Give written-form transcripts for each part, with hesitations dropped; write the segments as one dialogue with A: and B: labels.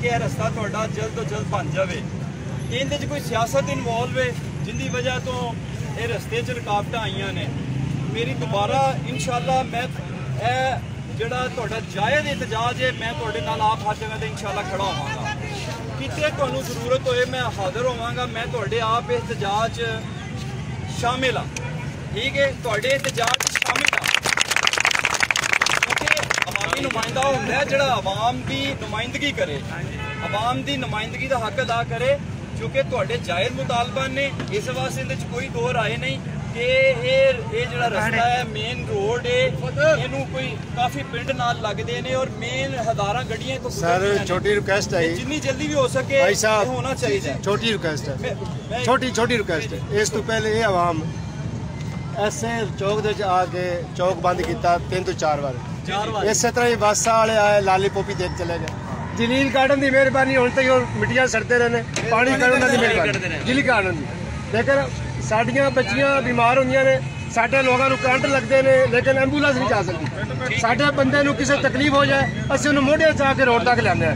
A: कि यह रस्ता थोड़ा जल्द तो जल्द बन जाए। इहदे च कोई सियासत इन्वॉल्व है जिंदी वजह तो ये रस्ते च रुकावटां आईयां ने। मेरी दोबारा इंशाअल्लाह मैं जिहड़ा तुहाडा जायज़ एहतजाज है मैं तुहाडे नाल आप हर जगह ते इंशाअल्लाह खड़ा होवांगा। किते तुहानूं जरूरत होए मैं हाज़र होवांगा, मैं तुहाडे आप एहतजाज शामिल हाँ। ठीक है, तुहाडे एहतजाज शामिल हाँ क्योंकि अवामी नुमाइंदा होंदा है जिहड़ा अवाम की नुमाइंदगी करे, अवाम की नुमाइंदगी का हक अदा करे, क्योंकि तुहाडे जायज़ मुतालबा ने। इस वास्ते इहदे च कोई दो राय नहीं कि ये जिहड़ा रस्ता है मेन रोड है, इनू कोई काफ़ी पिंड नाल लगदे ने और मेन हज़ारां गड्डियां तो
B: सर छोटी रिक्वेस्ट है,
A: जितनी जल्दी भी हो सके होना चाहिए।
B: छोटी रिक्वेस्ट है, छोटी रिक्वेस्ट है। इस तो पहले ये आवाम ऐसे चौक दे आके चौक बंद किया 3 तो 4 बार। इस तरह ही बस वाले आए लाली पोपी देख चले गए। जलील गार्डन की मेहरबानी होने तक मिट्टियां सड़ते रहने, पानी कढ़न की मेहरबानी जलील गार्डन की। लेकिन साडियां बच्चियां बीमार होंदियां ने, साडे लोगों को करंट लगते हैं, लेकिन एंबूलेंस नहीं जा सकती। साडे बंदे नूं किसी तकलीफ हो जाए असं उन्हें मोढ़े च आके रोड तक लाने।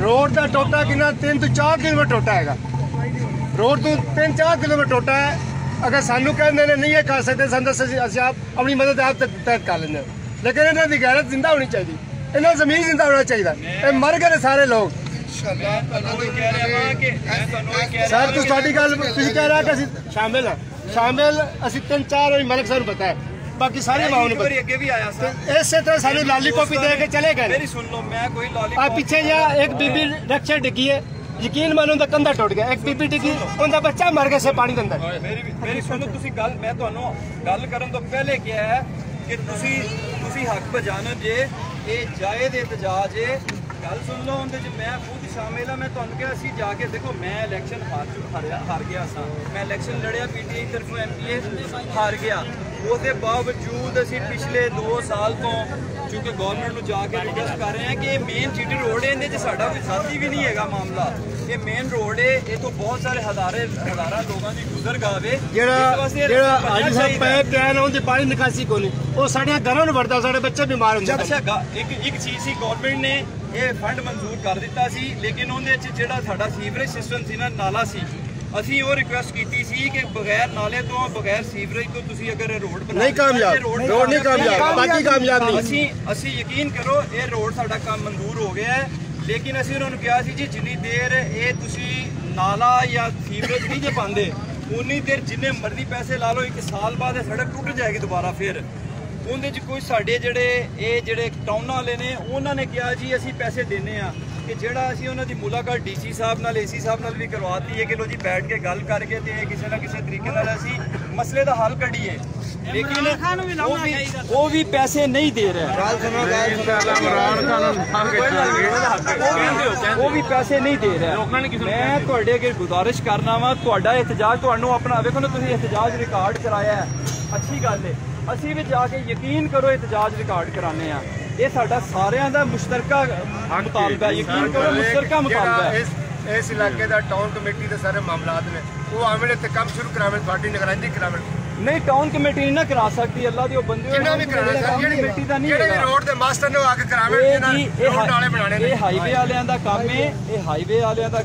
B: रोड का टोटा कितना 3 तो 4 किलोमीटर टोटा है। रोड तो 3-4 किलोमीटर टोटा है। अगर सानू कहते हैं नहीं ये कर सकते असं आप अपनी मदद आप तय कर लेंगे, लेकिन इन्हों की गैरत जिंदा होनी चाहिए, इन्होंने जमीन जिंदा होना चाहिए। मर गए सारे लोग। सर तू साडी गल कह रहा कि शामिल हाँ, शामिल असी 3-4 वारी मलिक साहब पता है, बाकी सारे इस तरह सानू लाली पॉपी दे के चले गए। पीछे एक बीबी रक्षा डिगी है, यकीन मानो उनका कंधा टुट गया, एक बीबी डिगी उनका बच्चा मर गया से पानी के अंदर।
A: मेरी सुनो तुसी गल, मैं तुहानू गल करन तो पहले क्या है कि तुसी हक बजानो जे ये जायज़ एहतजाज है। गल सुन लो, उनके मैं खुद शामिल हाँ। मैं तुहानू कहा सी जाके देखो मैं इलैक्शन हार गया सा, मैं इलैक्शन लड़िया पीटीआई तरफों MPA हार गया। उसके बावजूद असी पिछले 2 साल तो चूँकि गौरमेंट में जाके रिक्वेस्ट कर रहे हैं कि मेन GT रोड है, इहदे साडा कोई साथी भी नहीं है मामला। ये मेन रोड है, ये तो बहुत सारे हज़ारां लोगों की गुजर गावे।
B: पानी निकासी को नहीं, वो साढ़े घरों में बढ़ता, साढ़े बच्चे बीमार होंगे।
A: अच्छा एक चीज़ सी गौरमेंट ने ये फंड मंजूर कर दिता सी, लेकिन उहदे च जिहड़ा साडा सीवरेज सिस्टम सी ना, नाला सी, असी वो रिक्वेस्ट की सी कि बगैर नाले तो बगैर सीवरेज तो तुसी अगर रोड बना
B: नहीं कामयाब, रोड नहीं कामयाब, बाकी कामयाब नहीं।
A: असी यकीन करो ये रोड साडा काम मंजूर हो गया है, लेकिन असी उन्होंने कहा सी जी जिन्नी देर ये तुसी नाला या सीवरेज नहीं जे पाते उन्नी देर जिन्ने मर्जी पैसे ला लो, 1 साल बाद सड़क टूट जाएगी दोबारा। फिर उनके कोई साढ़े जेड़े टाउन वाले ने उन्होंने कहा जी असी पैसे देने कि जेड़ा असी उन्हों की मुलाकात DC साहब नाल AC साहब नाल भी करवाती है कि लो जी बैठ के गल करके किसी ना किसी तरीके नाल असी मसले का हल कढ़ीए, लेकिन वो भी पैसे नहीं दे रहे, वो भी पैसे नहीं दे रहे। मैं तुहाडे अगे गुजारिश करना वा, तुहाडा एहतजाज तुहानू अपना देखो ना, तुसीं एहतजाज रिकॉर्ड कराया है, अच्छी गल है। असी भी जाके यकीन करो एहतजाज रिकॉर्ड कराने ये साडा सारियां दा मुश्तरका मुतालबा है, यकीन करो मुश्तरका मुतालबा है।
B: इस इलाके दा टाउन कमेटी दे सारे मामलात ने वो आमने ते काम शुरू करावे, थोड़ी निगरानी करावे।
A: नहीं टाउन कमेटी नहीं ना करा सकती, अल्लाह दी बंदे
B: किन्ना भी कराना सर, जेडी कमेटी दा नहीं है, रोड दे मास्टर ने आके करावे, रोड नाले बनाने।
A: ये हाईवे वालियां दा काम है, ये हाईवे वालियां दा